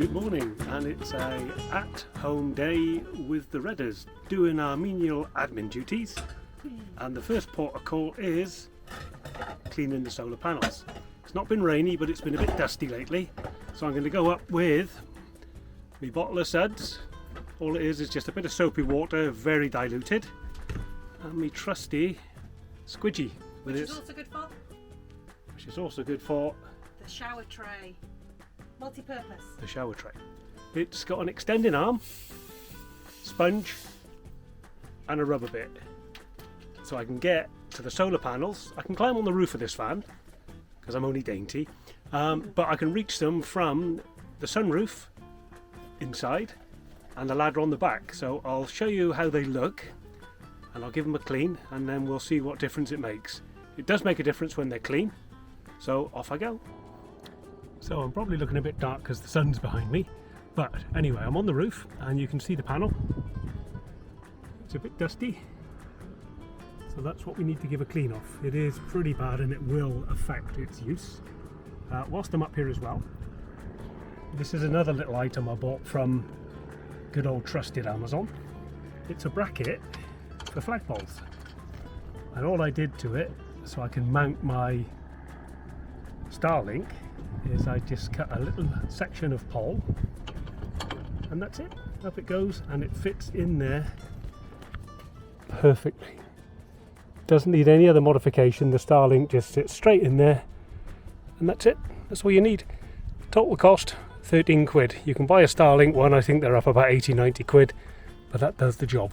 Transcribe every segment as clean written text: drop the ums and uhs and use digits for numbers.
Good morning, and it's a at-home day with the Redders doing our menial admin duties, and the first port of call is cleaning the solar panels. It's not been rainy, but it's been a bit dusty lately, so I'm going to go up with my bottle of suds. All it is just a bit of soapy water, very diluted, and my trusty squidgy with Which is also good for? Which is also good for the shower tray. Multi-purpose. The shower tray. It's got an extending arm, sponge and a rubber bit. So I can get to the solar panels. I can climb on the roof of this van because I'm only dainty, but I can reach them from the sunroof inside and the ladder on the back. So I'll show you how they look and I'll give them a clean and then we'll see what difference it makes. It does make a difference when they're clean, so off I go. So I'm probably looking a bit dark because the sun's behind me, but anyway, I'm on the roof and you can see the panel. It's a bit dusty, so that's what we need to give a clean off. It is pretty bad and it will affect its use. Whilst I'm up here as well, this is another little item I bought from good old trusted Amazon. It's a bracket for flagpoles, and all I did to it so I can mount my Starlink is I just cut a little section of pole and that's it. Up it goes and it fits in there perfectly. Doesn't need any other modification. The Starlink just sits straight in there and that's it. That's all you need. Total cost 13 quid. You can buy a Starlink one, I think they're up about 80-90 quid, but that does the job.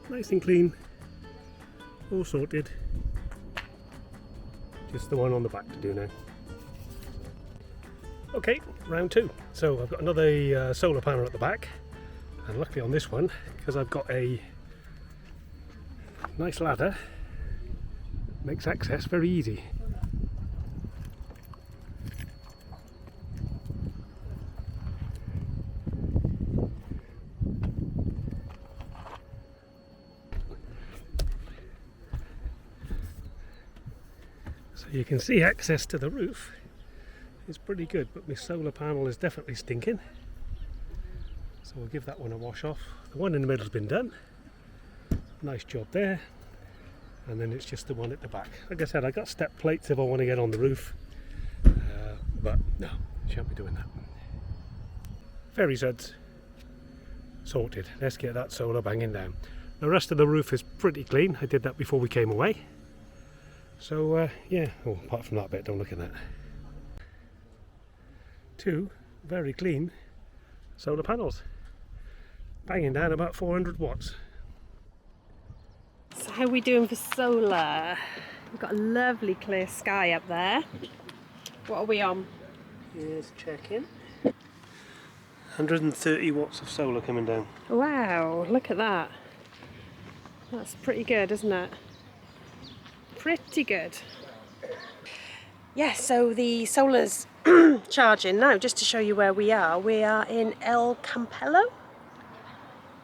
Nice and clean, all sorted. Just the one on the back to do now. Okay, round two. So I've got another solar panel at the back, and luckily on this one, because I've got a nice ladder, makes access very easy. You can see access to the roof is pretty good, but my solar panel is definitely stinking, so we'll give that one a wash off. The one in the middle's been done, nice job there, and then it's just the one at the back. Like I said, I got step plates if I want to get on the roof, but no, shan't be doing that. Ferry suds sorted. Let's get that solar banging down. The rest of the roof is pretty clean. I did that before we came away. So yeah, oh, apart from that bit, don't look at that. Two very clean solar panels, banging down about 400 watts. So how are we doing for solar? We've got a lovely clear sky up there. What are we on? Here's checking. 130 watts of solar coming down. Wow, look at that. That's pretty good, isn't it? Pretty good. Yeah, so the solar's charging now. Just to show you where we are in Campello.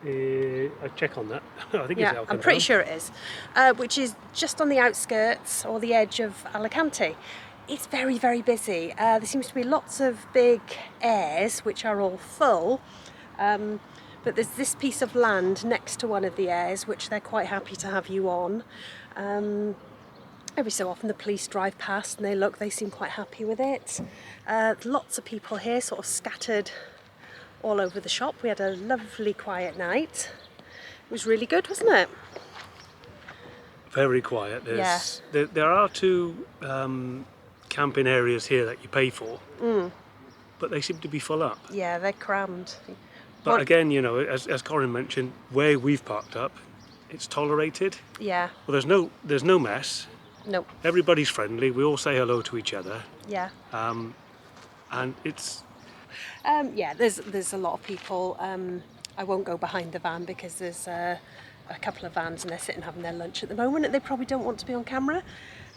I check on that. I think it's El Campello. I'm pretty sure it is, which is just on the outskirts or the edge of Alicante. It's very, very busy. There seems to be lots of big airs which are all full, but there's this piece of land next to one of the airs which they're quite happy to have you on. Every so often the police drive past and they seem quite happy with it. Lots of people here sort of scattered all over the shop. We had a lovely quiet night. It was really good, wasn't it? Very quiet. There are two camping areas here that you pay for, but they seem to be full up. Yeah, they're crammed. But again, you know, as Corinne mentioned, where we've parked up, it's tolerated. Yeah. Well, there's no mess. Nope. Everybody's friendly. We all say hello to each other. Yeah. And it's Yeah, there's a lot of people I won't go behind the van because there's a couple of vans and they're sitting having their lunch at the moment and they probably don't want to be on camera.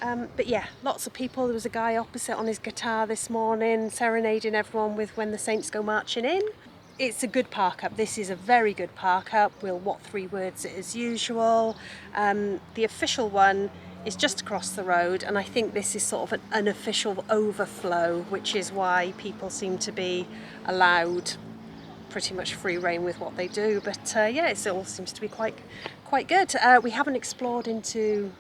But yeah, lots of people. There was a guy opposite on his guitar this morning serenading everyone with When the Saints Go Marching In. It's a good park up. This is a very good park up. We'll what 3 words it as usual. The official one is just across the road, and I think this is sort of an unofficial overflow, which is why people seem to be allowed pretty much free rein with what they do. But yeah, it all seems to be quite good. We haven't explored into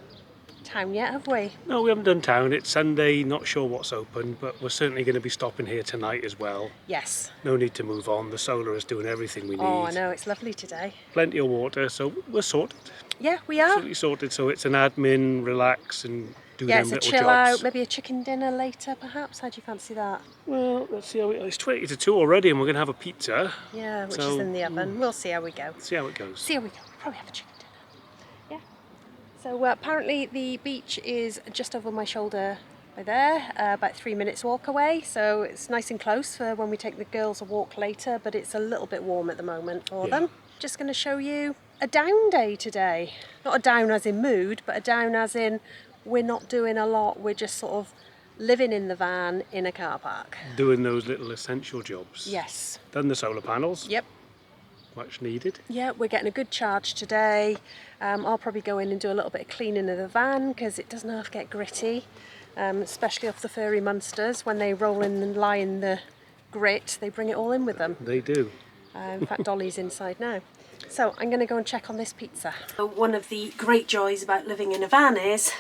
town yet, have we? No, we haven't done town. It's Sunday, not sure what's open, but we're certainly going to be stopping here tonight as well. Yes. No need to move on. The solar is doing everything we need. Oh, I know, it's lovely today. Plenty of water, so we're sorted. Yeah, we are. Absolutely sorted. So it's an admin, relax and do Yeah, them it's a little chill jobs. out, maybe a chicken dinner later perhaps. How do you fancy that? Well, let's see how it's 20 to 2 already and we're going to have a pizza. Yeah, which is So, in the oven. We'll see how we go. See how it goes. See how we go. We'll probably have a chicken dinner. Yeah. So apparently the beach is just over my shoulder by there, about 3 minutes walk away. So it's nice and close for when we take the girls a walk later, but it's a little bit warm at the moment for them. Just going to show you a down day today. Not a down as in mood, but a down as in we're not doing a lot. We're just sort of living in the van in a car park. Doing those little essential jobs. Yes. Done the solar panels. Yep. Much needed. Yeah, we're getting a good charge today. I'll probably go in and do a little bit of cleaning of the van because it doesn't half get gritty, especially off the furry monsters. When they roll in and lie in the grit, they bring it all in with them. They do. In fact, Dolly's inside now. So I'm going to go and check on this pizza. One of the great joys about living in a van is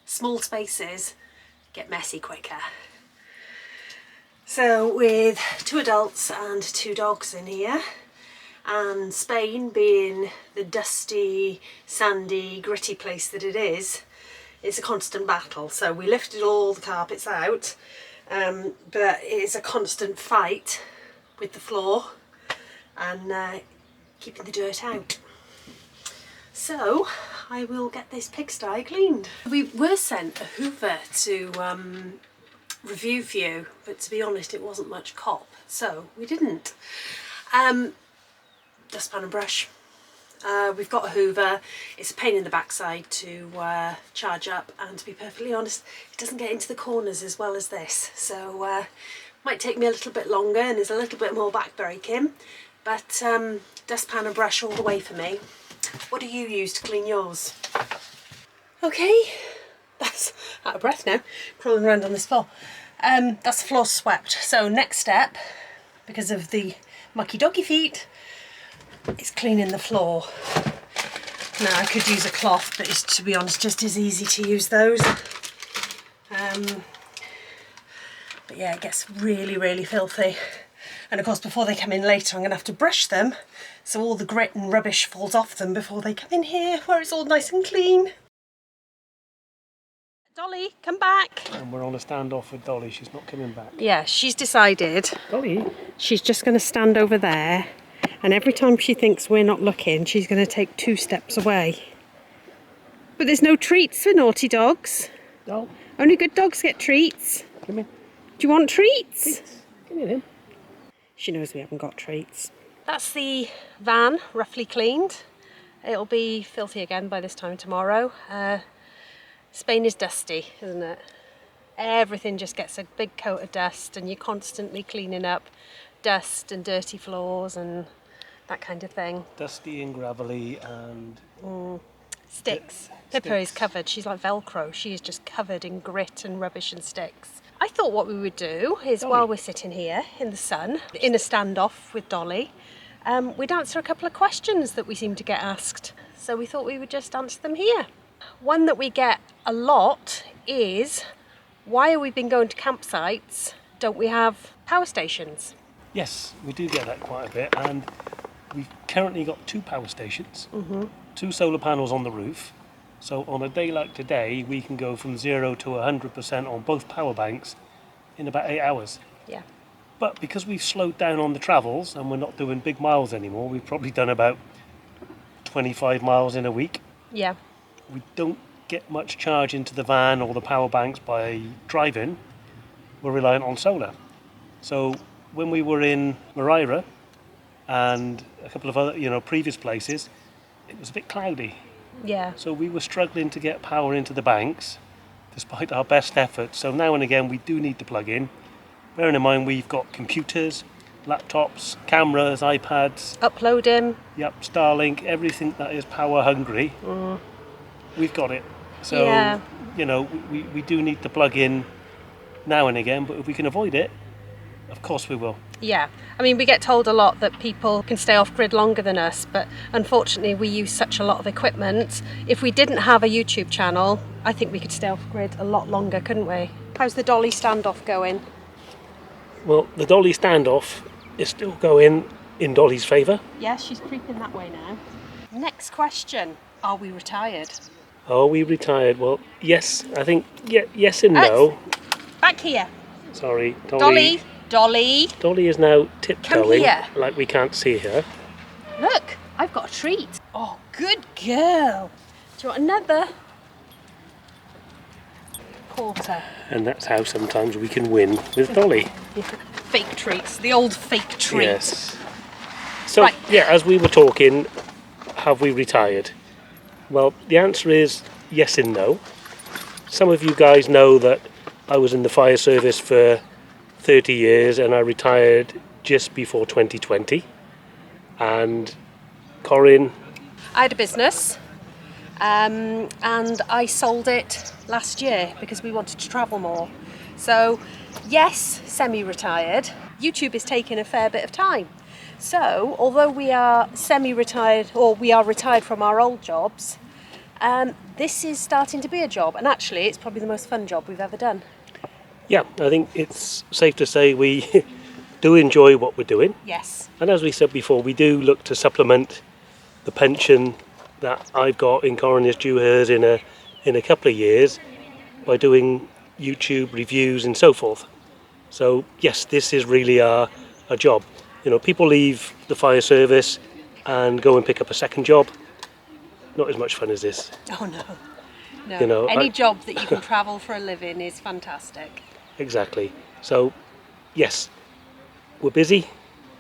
small spaces get messy quicker. So with 2 adults and 2 dogs in here, and Spain being the dusty, sandy, gritty place that it is, it's a constant battle. So we lifted all the carpets out, but it's a constant fight with the floor and keeping the dirt out. So I will get this pigsty cleaned. We were sent a hoover to review for you, but to be honest it wasn't much cop, so we didn't. Dustpan and brush. We've got a hoover. It's a pain in the backside to charge up, and to be perfectly honest it doesn't get into the corners as well as this, so might take me a little bit longer and is a little bit more back breaking, but dustpan and brush all the way for me. What do you use to clean yours? Okay, that's out of breath now, crawling around on this floor. That's the floor swept. So next step, because of the mucky doggy feet, is cleaning the floor. Now I could use a cloth, but it's, to be honest, just as easy to use those. But yeah, it gets really, really filthy. And of course, before they come in later, I'm going to have to brush them so all the grit and rubbish falls off them before they come in here, where it's all nice and clean. Dolly, come back. And we're on a standoff with Dolly. She's not coming back. Yeah, she's decided Dolly? she's just going to stand over there, and every time she thinks we're not looking, she's going to take 2 steps away. But there's no treats for naughty dogs. No. Only good dogs get treats. Come in. Do you want treats? Come in then. She knows we haven't got treats. That's the van roughly cleaned. It'll be filthy again by this time tomorrow. Spain is dusty, isn't it? Everything just gets a big coat of dust, and you're constantly cleaning up dust and dirty floors and that kind of thing. Dusty and gravelly and... Sticks. Pippa is covered. She's like Velcro. She is just covered in grit and rubbish and sticks. I thought what we would do is, while we're sitting here in the sun, in a standoff with Dolly, we'd answer a couple of questions that we seem to get asked. So we thought we would just answer them here. One that we get a lot is, why have we been going to campsites? Don't we have power stations? Yes, we do get that quite a bit, and we've currently got 2 power stations, 2 solar panels on the roof. So on a day like today, we can go from 0 to 100% on both power banks in about 8 hours. Yeah. But because we've slowed down on the travels and we're not doing big miles anymore, we've probably done about 25 miles in a week. Yeah. We don't get much charge into the van or the power banks by driving. We're reliant on solar. So when we were in Moreira and a couple of other, previous places, it was a bit cloudy. Yeah. So we were struggling to get power into the banks, despite our best efforts. So now and again we do need to plug in. Bearing in mind we've got computers, laptops, cameras, iPads. Uploading. Yep, Starlink, everything that is power hungry. We've got it. So, Yeah. we do need to plug in now and again, but if we can avoid it, of course we will. Yeah, I mean, we get told a lot that people can stay off grid longer than us, but unfortunately we use such a lot of equipment. If we didn't have a YouTube channel, I think we could stay off grid a lot longer, couldn't we? How's the Dolly standoff going? Well, the Dolly standoff is still going in Dolly's favour. Yes, she's creeping that way now. Next question, are we retired? Are we retired? Well, yes, I think, yes and no. Back here. Sorry, Dolly. Dolly is now tiptoeing, here. like we can't see her. Look, I've got a treat. Oh, good girl. Do you want another? Quarter. And that's how sometimes we can win with Dolly. Fake treats, the old fake treat. Yes. So, Right. yeah, as we were talking, have we retired? Well, the answer is yes and no. Some of you guys know that I was in the fire service for 30 years and I retired just before 2020. And Corinne? I had a business and I sold it last year because we wanted to travel more. So, yes, semi-retired. YouTube is taking a fair bit of time. So, although we are semi-retired, or we are retired from our old jobs, this is starting to be a job, and actually it's probably the most fun job we've ever done. Yeah, I think it's safe to say we do enjoy what we're doing. Yes. And as we said before, we do look to supplement the pension that I've got in Corinne is due hers in a couple of years by doing YouTube reviews and so forth. So yes, this is really our job. People leave the fire service and go and pick up a second job. Not as much fun as this. Oh no. Any I- job that you can travel for a living is fantastic. Exactly. So yes, we're busy,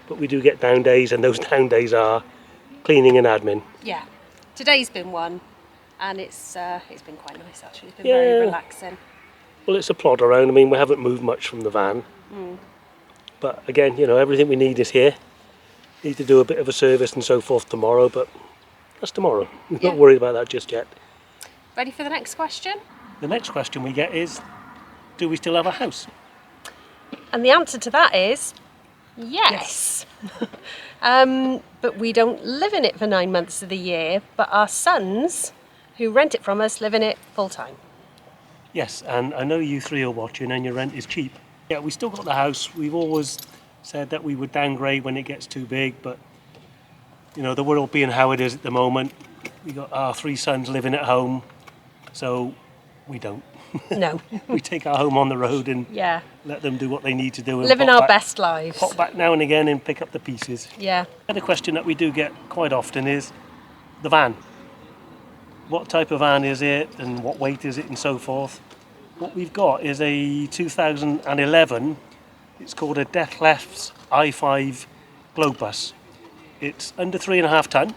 but we do get down days, and those down days are cleaning and admin. Yeah. Today's been one, and it's been quite nice actually. It's been Yeah. very relaxing. Well, it's a plod around. I mean, we haven't moved much from the van. But again, everything we need is here. Need to do a bit of a service and so forth tomorrow, but that's tomorrow. We're Yeah. not worried about that just yet. Ready for the next question? The next question we get is, do we still have a house? And the answer to that is yes. But we don't live in it for 9 months of the year, but our sons, who rent it from us, live in it full time. Yes, and I know you three are watching and your rent is cheap. Yeah, we still got the house. We've always said that we would downgrade when it gets too big, but the world being how it is at the moment, we got our 3 sons living at home, so we don't. No. We take our home on the road and Yeah. let them do what they need to do. And Living pop our back- best lives. Pop back now and again and pick up the pieces. Yeah. And a question that we do get quite often is the van. What type of van is it and what weight is it and so forth? What we've got is a 2011, it's called a Deathlefts i5 Globus. It's under 3.5 tonne,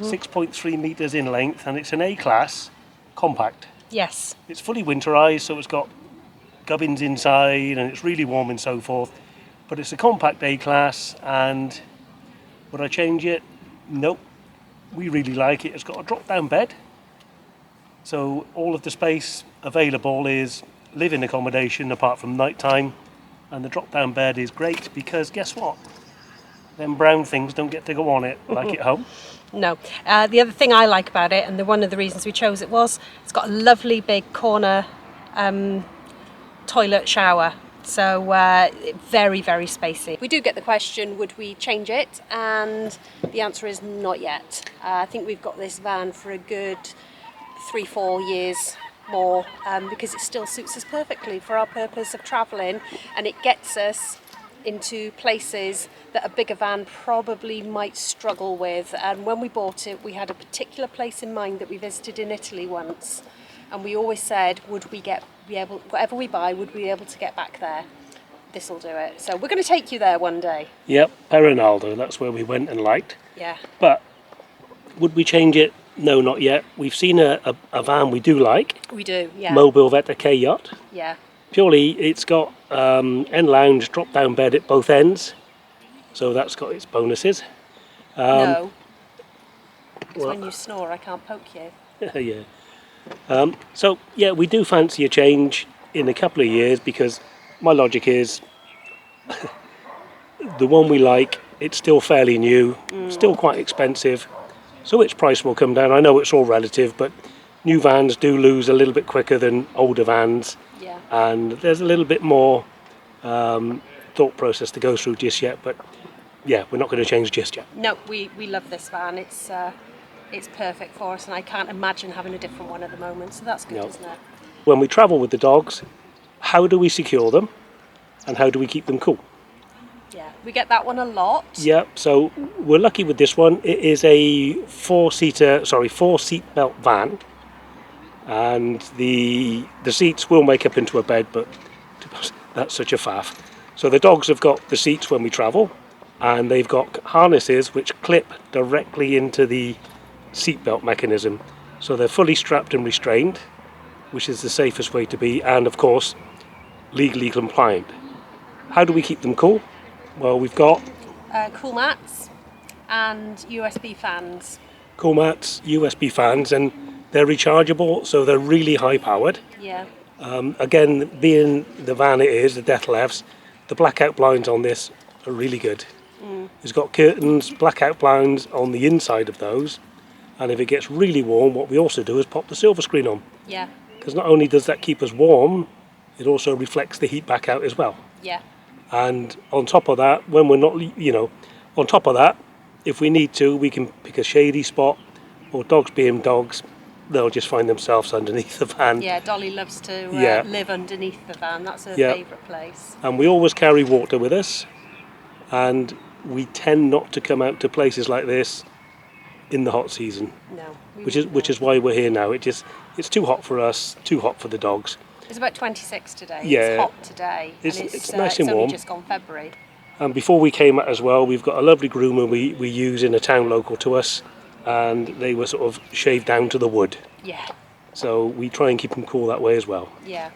6.3 metres in length, and it's an A-class compact. Yes. It's fully winterised, so it's got gubbins inside and it's really warm and so forth. But it's a compact A-class, and would I change it? Nope. We really like it. It's got a drop-down bed. So all of the space available is living accommodation apart from night time. And the drop-down bed is great because guess what? Them brown things don't get to go on it like at home. No. The other thing I like about it, and one of the reasons we chose it, was it's got a lovely big corner toilet shower. So very, very spacey. We do get the question, would we change it? And the answer is not yet. I think we've got this van for a good 3-4 years more because it still suits us perfectly for our purpose of travelling, and it gets us into places that a bigger van probably might struggle with. And when we bought it, we had a particular place in mind that we visited in Italy once, and we always said, would we be able, whatever we buy, would we be able to get back there? this will do it. So we're going to take you there one day. Yep, Perinaldo, that's where we went and liked. Yeah. But would we change it? No, not yet. We've seen a van we do like. We do, yeah. Mobile Vetta K Yacht. Yeah. Purely, it's got end lounge, drop down bed at both ends. So that's got its bonuses. No. Because well- when you snore, I can't poke you. Yeah. So yeah, we do fancy a change in a couple of years, because my logic is the one we like, it's still fairly new, still quite expensive, so its price will come down. I know it's all relative, but new vans do lose a little bit quicker than older vans, Yeah. and there's a little bit more thought process to go through just yet. But yeah, we're not going to change just yet. No, we love this van. It's perfect for us, and I can't imagine having a different one at the moment. So that's good, No. isn't it? When we travel with the dogs, how do we secure them, and how do we keep them cool? Yeah, we get that one a lot. Yeah, so we're lucky with this one. It is a four seat belt van, and the seats will make up into a bed, but that's such a faff. So the dogs have got the seats when we travel, and they've got harnesses which clip directly into the seatbelt mechanism, so they're fully strapped and restrained, which is the safest way to be, and of course legally compliant. How do we keep them cool? Well, we've got Cool mats and USB fans. cool mats, USB fans, and they're rechargeable, so they're really high powered. Yeah. Again, being the van it is, the Death Lefts, the blackout blinds on this are really good. It's got curtains, blackout blinds on the inside of those, and if it gets really warm, what we also do is pop the silver screen on, Yeah. because not only does that keep us warm, it also reflects the heat back out as well. Yeah. And on top of that, when we're not, on top of that, if we need to, we can pick a shady spot, or dogs being dogs, they'll just find themselves underneath the van. Yeah, Dolly loves to Yeah. live underneath the van. That's her Yeah. favourite place. And we always carry water with us, and we tend not to come out to places like this in the hot season, No. which is why we're here now. It's too hot for us, too hot for the dogs. It's about 26 today. Yeah. It's hot today. It's and nice and it's only warm. just gone February. And before we came out as well, we've got a lovely groomer we use in a town local to us, and they were sort of shaved down to the wood. Yeah. So we try and keep them cool that way as well. Yeah.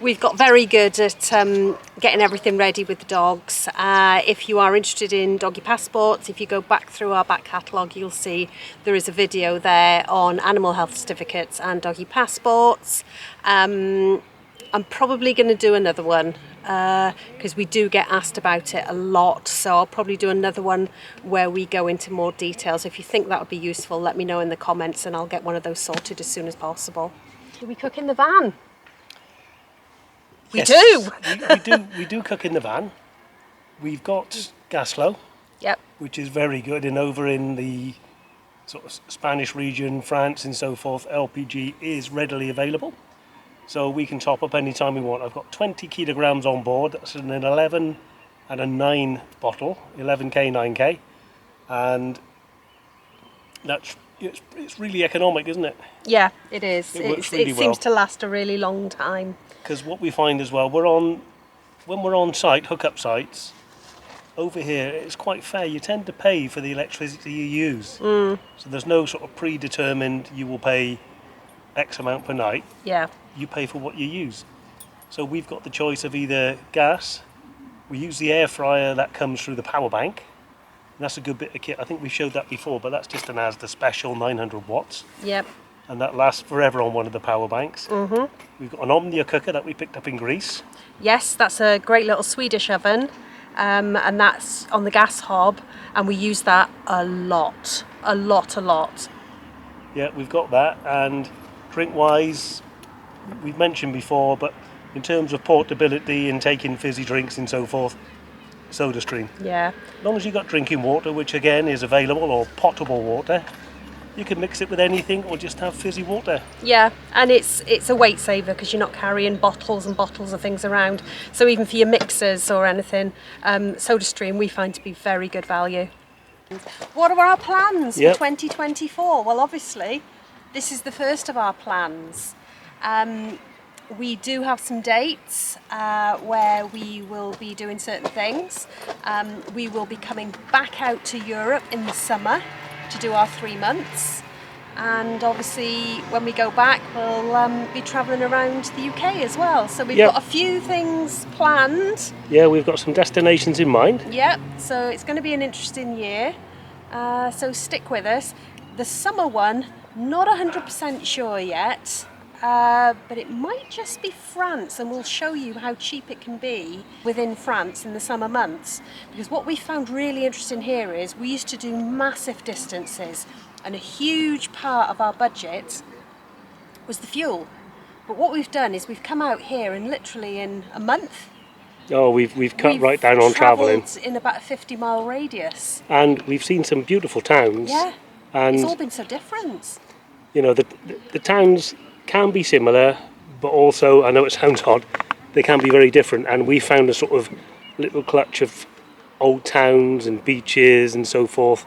We've got very good at getting everything ready with the dogs. If you are interested in doggy passports, if you go back through our back catalogue, you'll see there is a video there on animal health certificates and doggy passports. I'm probably going to do another one because we do get asked about it a lot. So I'll probably do another one where we go into more details. If you think that would be useful, let me know in the comments and I'll get one of those sorted as soon as possible. Do we cook in the van? We Yes, do. we do cook in the van. We've got gas flow, Yep. which is very good, and over in the sort of Spanish region, France and so forth, LPG is readily available. So we can top up any time we want. I've got 20 kilograms on board. That's an 11 and a 9 bottle, 11k, 9k, and it's really economic, isn't it? Yeah, it is. It works really it well. seems to last a really long time. Because what we find as well, when we're on site, hookup sites, over here it's quite fair. You tend to pay for the electricity you use. So there's no sort of predetermined, you will pay X amount per night. Yeah. You pay for what you use. So we've got the choice of either gas, we use the air fryer that comes through the power bank. And that's a good bit of kit. I think we showed that before, but that's just an Asda special 900 watts. Yep. And that lasts forever on one of the power banks. We've got an Omnia cooker that we picked up in Greece. Yes, that's a great little Swedish oven, and that's on the gas hob, and we use that a lot. Yeah, we've got that. And drink-wise, we've mentioned before, but in terms of portability and taking fizzy drinks and so forth, SodaStream. Yeah. As long as you've got drinking water, which again is available, or potable water, you can mix it with anything or just have fizzy water. Yeah, and it's a weight saver because you're not carrying bottles and bottles of things around. So even for your mixers or anything, SodaStream we find to be very good value. What are our plans Yep. for 2024? Well, obviously, this is the first of our plans. we do have some dates where we will be doing certain things. We will be coming back out to Europe in the summer to do our 3 months. And obviously when we go back we'll be travelling around the UK as well. So we've got a few things planned. Yeah, we've got some destinations in mind. Yep, so it's going to be an interesting year. So stick with us. The summer one, not 100% sure yet. But it might just be France, and we'll show you how cheap it can be within France in the summer months. Because what we found really interesting here is we used to do massive distances, and a huge part of our budget was the fuel. But what we've done is we've come out here and literally in a month, we've cut right down on travelling. In about a 50-mile radius. And we've seen some beautiful towns. Yeah, and it's all been so different. You know, the towns can be similar, but also, I know it sounds odd, they can be very different. And we found a sort of little clutch of old towns and beaches and so forth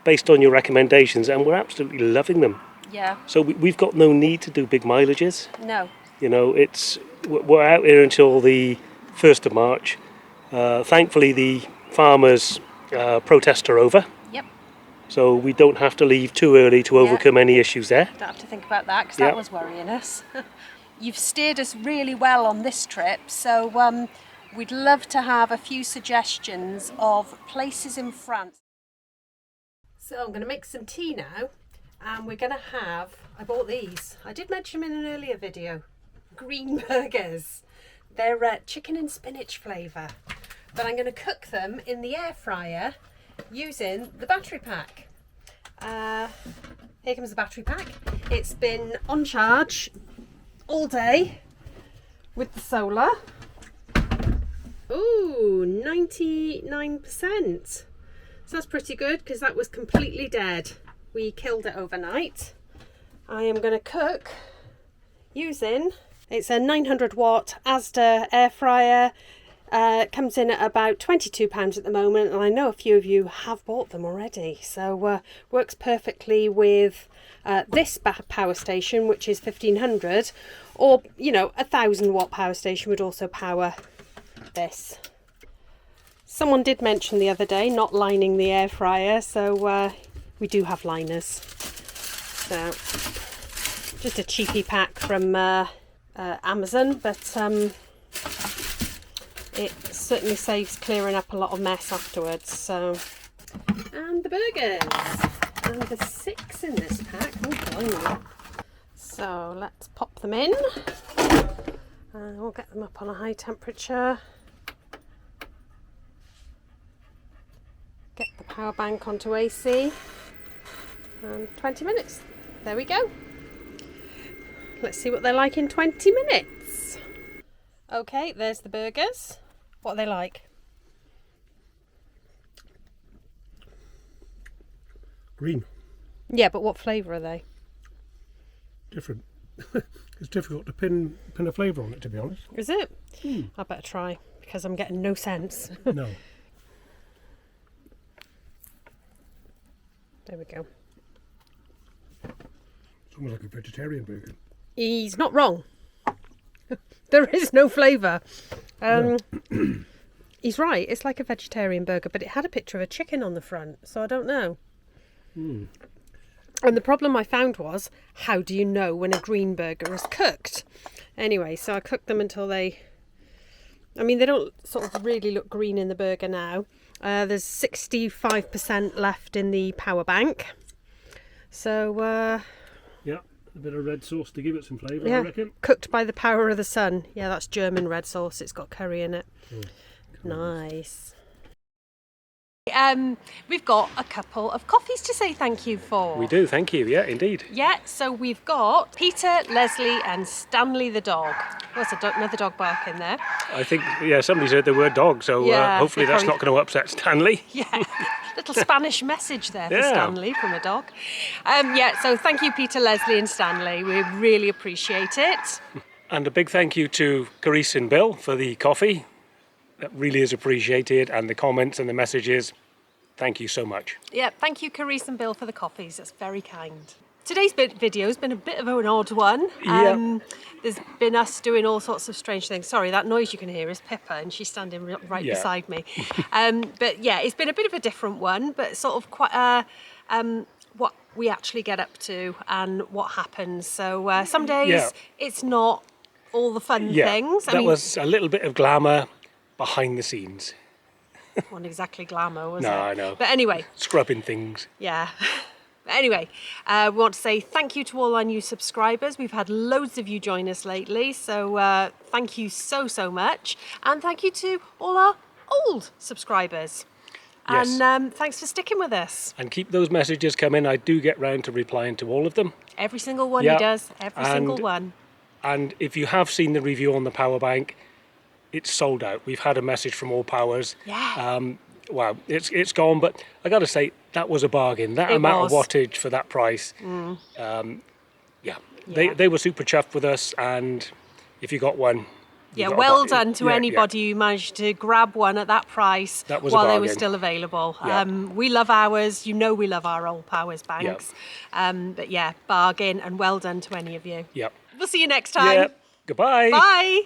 based on your recommendations, and we're absolutely loving them. Yeah. So we've got no need to do big mileages. No. You know, we're out here until the 1st of March. Thankfully, the farmers' protests are over. Yep. So we don't have to leave too early to overcome any issues there. Don't have to think about that, because that was worrying us. You've steered us really well on this trip, so we'd love to have a few suggestions of places in France. So I'm going to make some tea now, and we're going to have, I bought these, I did mention them in an earlier video, green burgers. They're chicken and spinach flavour, but I'm going to cook them in the air fryer using the battery pack. Here comes the battery pack. It's been on charge all day with the solar. Ooh, 99%. So that's pretty good, because that was completely dead. We killed it overnight. I am going to cook using, it's a 900 watt Asda air fryer. It comes in at about £22 at the moment, and I know a few of you have bought them already. So works perfectly with this power station, which is 1500, or, you know, a 1000 watt power station would also power this. Someone did mention the other day not lining the air fryer, so we do have liners. So just a cheapy pack from Amazon, but it certainly saves clearing up a lot of mess afterwards. So, and the burgers, and there's 6 in this pack. Oh, blimey. So let's pop them in, and we'll get them up on a high temperature. Get the power bank onto AC, and 20 minutes. There we go. Let's see what they're like in 20 minutes. Okay, there's the burgers. What are they like? Green. Yeah, but what flavour are they? Different. It's difficult to pin a flavour on it, to be honest. Is it? I better try, because I'm getting no sense. No. There we go. It's almost like a vegetarian burger. He's not wrong. There is no flavour. He's right, it's like a vegetarian burger, but it had a picture of a chicken on the front, so I don't know. And the problem I found was, how do you know when a green burger is cooked? Anyway, so I cooked them until they... I mean, they don't sort of really look green in the burger now. There's 65% left in the power bank. So... yeah, a bit of red sauce to give it some flavour, I reckon. Cooked by the power of the sun. Yeah, that's German red sauce. It's got curry in it. Nice. We've got a couple of coffees to say thank you for. We do, thank you. Yeah, indeed. Yeah, so we've got Peter, Leslie and Stanley the dog. There's another dog barking there. I think, somebody said the word dog, so hopefully that's not going to upset Stanley. Yeah, little Spanish message there for Stanley from a dog. So thank you, Peter, Leslie and Stanley. We really appreciate it. And a big thank you to Carice and Bill for the coffee. That really is appreciated, and the comments and the messages. Thank you so much. Yeah, thank you, Carice and Bill, for the coffees. That's very kind. Today's video's been a bit of an odd one. There's been us doing all sorts of strange things. Sorry, that noise you can hear is Pippa, and she's standing right beside me. But yeah, it's been a bit of a different one, but sort of quite what we actually get up to and what happens. So some days it's not all the fun things. That was a little bit of glamour behind the scenes. Wasn't exactly glamour, was it? No, I know. But anyway. Scrubbing things. Yeah. Anyway, we want to say thank you to all our new subscribers. We've had loads of you join us lately, so thank you so much. And thank you to all our old subscribers. Yes. And thanks for sticking with us. And keep those messages coming. I do get round to replying to all of them. Every single one he does, every single one. And if you have seen the review on the power bank, it's sold out. We've had a message from All Powers. Yeah. Wow, it's gone, but I got to say, that was a bargain. That amount of wattage for that price. They were super chuffed with us, and if you got one, well done to anybody who managed to grab one at that price while they were still available. We love ours. You know we love our All Powers banks. But yeah, bargain, and well done to any of you. Yep. We'll see you next time. Goodbye. Bye.